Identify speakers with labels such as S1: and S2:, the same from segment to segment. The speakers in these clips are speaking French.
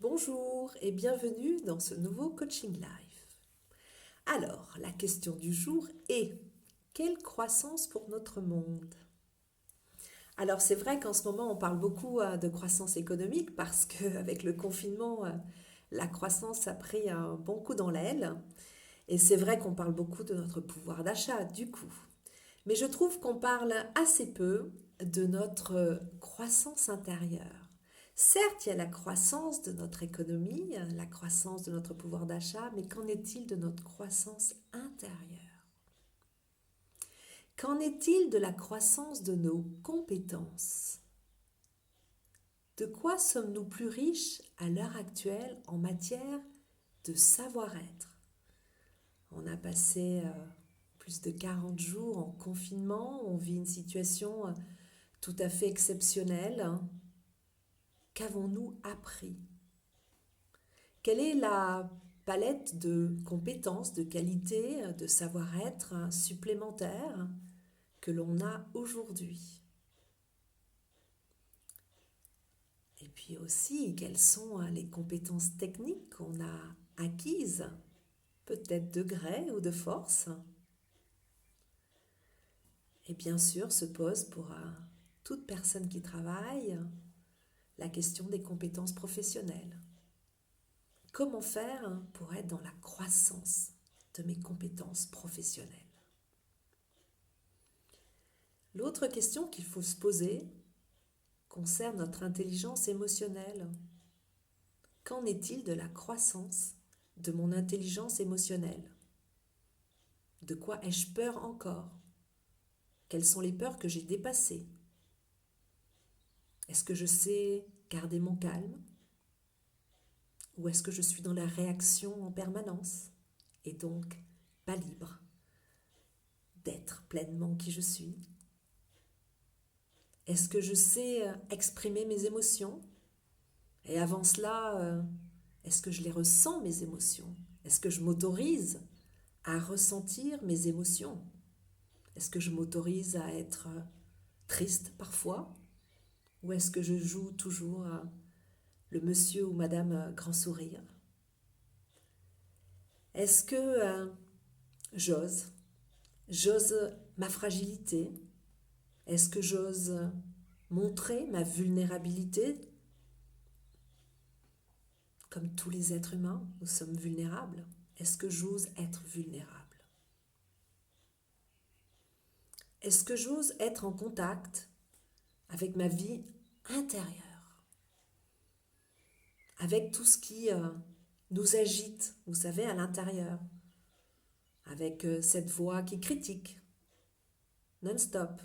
S1: Bonjour et bienvenue dans ce nouveau Coaching Live. Alors, la question du jour est: quelle croissance pour notre monde? Alors, c'est vrai qu'en ce moment, on parle beaucoup de croissance économique parce qu'avec le confinement, la croissance a pris un bon coup dans l'aile. Et c'est vrai qu'on parle beaucoup de notre pouvoir d'achat, du coup. Mais je trouve qu'on parle assez peu de notre croissance intérieure. Certes, il y a la croissance de notre économie, la croissance de notre pouvoir d'achat, mais qu'en est-il de notre croissance intérieure? Qu'en est-il de la croissance de nos compétences? De quoi sommes-nous plus riches à l'heure actuelle en matière de savoir-être? On a passé plus de 40 jours en confinement, on vit une situation tout à fait exceptionnelle. Qu'avons-nous appris? Quelle est la palette de compétences, de qualités, de savoir-être supplémentaires que l'on a aujourd'hui? Et puis aussi, quelles sont les compétences techniques qu'on a acquises, peut-être de gré ou de force? Et bien sûr, se pose pour toute personne qui travaille la question des compétences professionnelles. Comment faire pour être dans la croissance de mes compétences professionnelles? L'autre question qu'il faut se poser concerne notre intelligence émotionnelle. Qu'en est-il de la croissance de mon intelligence émotionnelle? De quoi ai-je peur encore? Quelles sont les peurs que j'ai dépassées? Est-ce que je sais garder mon calme? Ou est-ce que je suis dans la réaction en permanence et donc pas libre d'être pleinement qui je suis? Est-ce que je sais exprimer mes émotions? Et avant cela, est-ce que je les ressens, mes émotions? Est-ce que je m'autorise à ressentir mes émotions? Est-ce que je m'autorise à être triste parfois? Ou est-ce que je joue toujours le monsieur ou madame grand sourire? Est-ce que j'ose? J'ose ma fragilité? Est-ce que j'ose montrer ma vulnérabilité? Comme tous les êtres humains, nous sommes vulnérables. Est-ce que j'ose être vulnérable? Est-ce que j'ose être en contact avec ma vie intérieure, avec tout ce qui nous agite, vous savez, à l'intérieur, avec cette voix qui critique non-stop?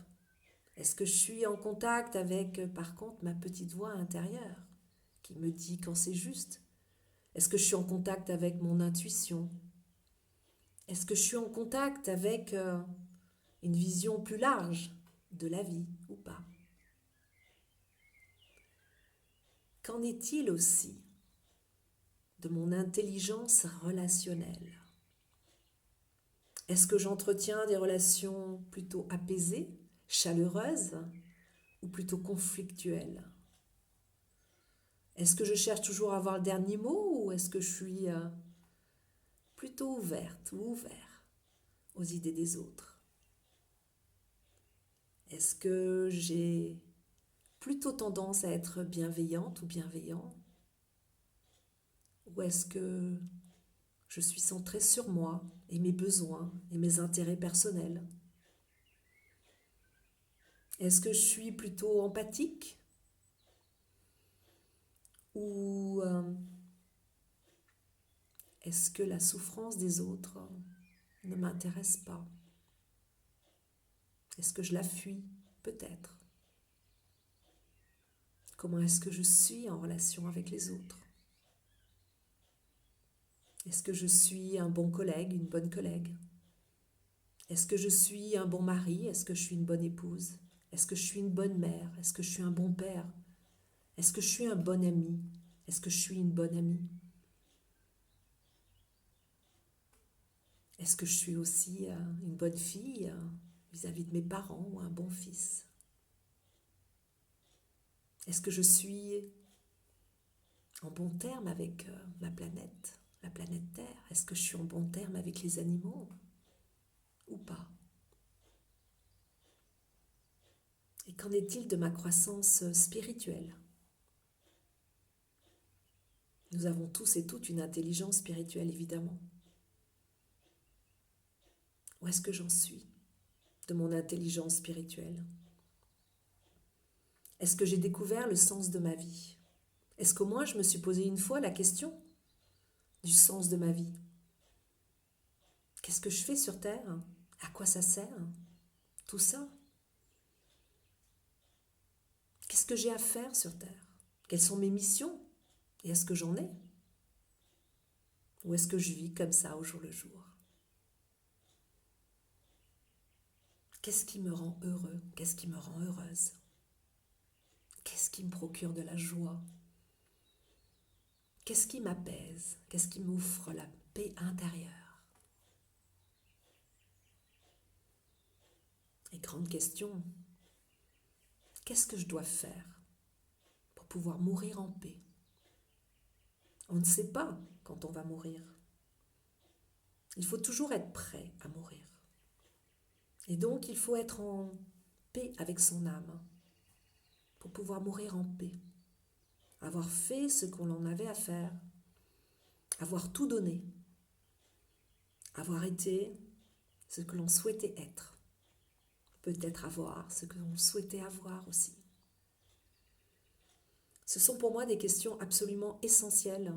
S1: Est-ce que je suis en contact avec, par contre, ma petite voix intérieure qui me dit quand c'est juste? Est-ce que je suis en contact avec mon intuition? Est-ce que je suis en contact avec une vision plus large de la vie ou pas? Qu'en est-il aussi de mon intelligence relationnelle? Est-ce que j'entretiens des relations plutôt apaisées, chaleureuses ou plutôt conflictuelles? Est-ce que je cherche toujours à avoir le dernier mot ou est-ce que je suis plutôt ouverte ou ouvert aux idées des autres? Est-ce que j'ai plutôt tendance à être bienveillante ou bienveillant? Ou est-ce que je suis centrée sur moi et mes besoins et mes intérêts personnels? Est-ce que je suis plutôt empathique ou est-ce que la souffrance des autres ne m'intéresse pas? Est-ce que je la fuis? Peut-être. Comment est-ce que je suis en relation avec les autres? Est-ce que je suis un bon collègue, une bonne collègue? Est-ce que je suis un bon mari? Est-ce que je suis une bonne épouse? Est-ce que je suis une bonne mère? Est-ce que je suis un bon père? Est-ce que je suis un bon ami? Est-ce que je suis une bonne amie? Est-ce que je suis aussi une bonne fille vis-à-vis de mes parents ou un bon fils? Est-ce que je suis en bon terme avec ma planète, la planète Terre? Est-ce que je suis en bon terme avec les animaux ou pas? Et qu'en est-il de ma croissance spirituelle? Nous avons tous et toutes une intelligence spirituelle, évidemment. Où est-ce que j'en suis de mon intelligence spirituelle? Est-ce que j'ai découvert le sens de ma vie? Est-ce qu'au moins je me suis posé une fois la question du sens de ma vie? Qu'est-ce que je fais sur Terre? À quoi ça sert? Tout ça? Qu'est-ce que j'ai à faire sur Terre? Quelles sont mes missions? Et est-ce que j'en ai? Ou est-ce que je vis comme ça au jour le jour? Qu'est-ce qui me rend heureux? Qu'est-ce qui me rend heureuse? Qu'est-ce qui me procure de la joie? Qu'est-ce qui m'apaise? Qu'est-ce qui m'offre la paix intérieure? Et grande question, qu'est-ce que je dois faire pour pouvoir mourir en paix? On ne sait pas quand on va mourir. Il faut toujours être prêt à mourir. Et donc, il faut être en paix avec son âme pour pouvoir mourir en paix. Avoir fait ce qu'on en avait à faire, avoir tout donné, avoir été ce que l'on souhaitait être, peut-être avoir ce que l'on souhaitait avoir aussi. Ce sont pour moi des questions absolument essentielles,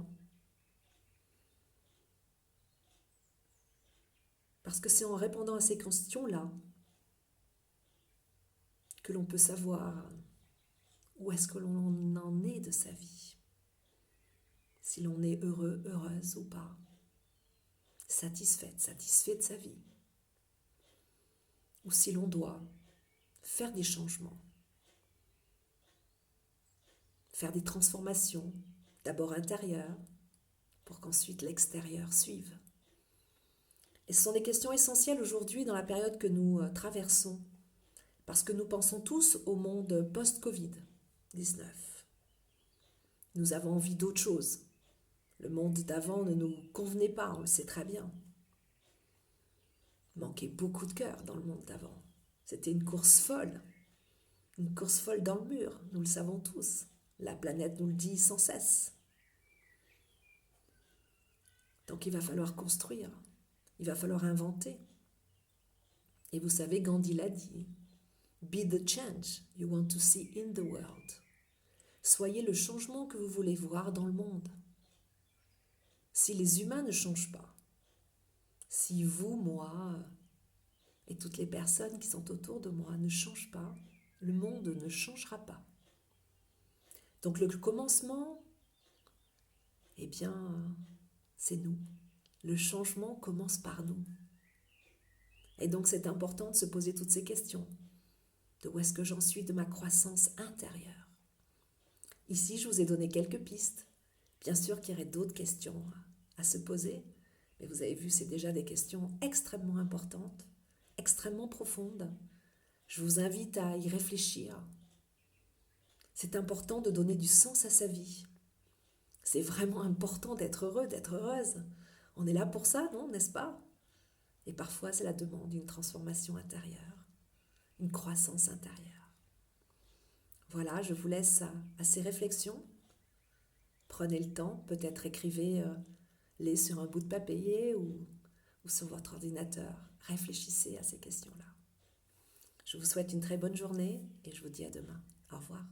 S1: parce que c'est en répondant à ces questions-là que l'on peut savoir où est-ce que l'on en est de sa vie, si l'on est heureux, heureuse ou pas, satisfaite, satisfait de sa vie, ou si l'on doit faire des changements, faire des transformations, d'abord intérieures, pour qu'ensuite l'extérieur suive. Et ce sont des questions essentielles aujourd'hui dans la période que nous traversons, parce que nous pensons tous au monde post-Covid-19. Nous avons envie d'autre chose. Le monde d'avant ne nous convenait pas, on le sait très bien. Il manquait beaucoup de cœur dans le monde d'avant. C'était une course folle dans le mur, nous le savons tous. La planète nous le dit sans cesse. Donc il va falloir construire, il va falloir inventer. Et vous savez, Gandhi l'a dit, be the change you want to see in the world. Soyez le changement que vous voulez voir dans le monde. Si les humains ne changent pas, si vous, moi et toutes les personnes qui sont autour de moi ne changent pas, le monde ne changera pas. Donc le commencement, eh bien, c'est nous. Le changement commence par nous. Et donc c'est important de se poser toutes ces questions. De où est-ce que j'en suis de ma croissance intérieure? Ici, je vous ai donné quelques pistes. Bien sûr qu'il y aurait d'autres questions à se poser, mais vous avez vu, c'est déjà des questions extrêmement importantes, extrêmement profondes. Je vous invite à y réfléchir. C'est important de donner du sens à sa vie. C'est vraiment important d'être heureux, d'être heureuse. On est là pour ça, non, n'est-ce pas? Et parfois, cela demande une transformation intérieure, une croissance intérieure. Voilà, je vous laisse à ces réflexions. Prenez le temps, peut-être écrivez-les sur un bout de papier ou sur votre ordinateur. Réfléchissez à ces questions-là. Je vous souhaite une très bonne journée et je vous dis à demain. Au revoir.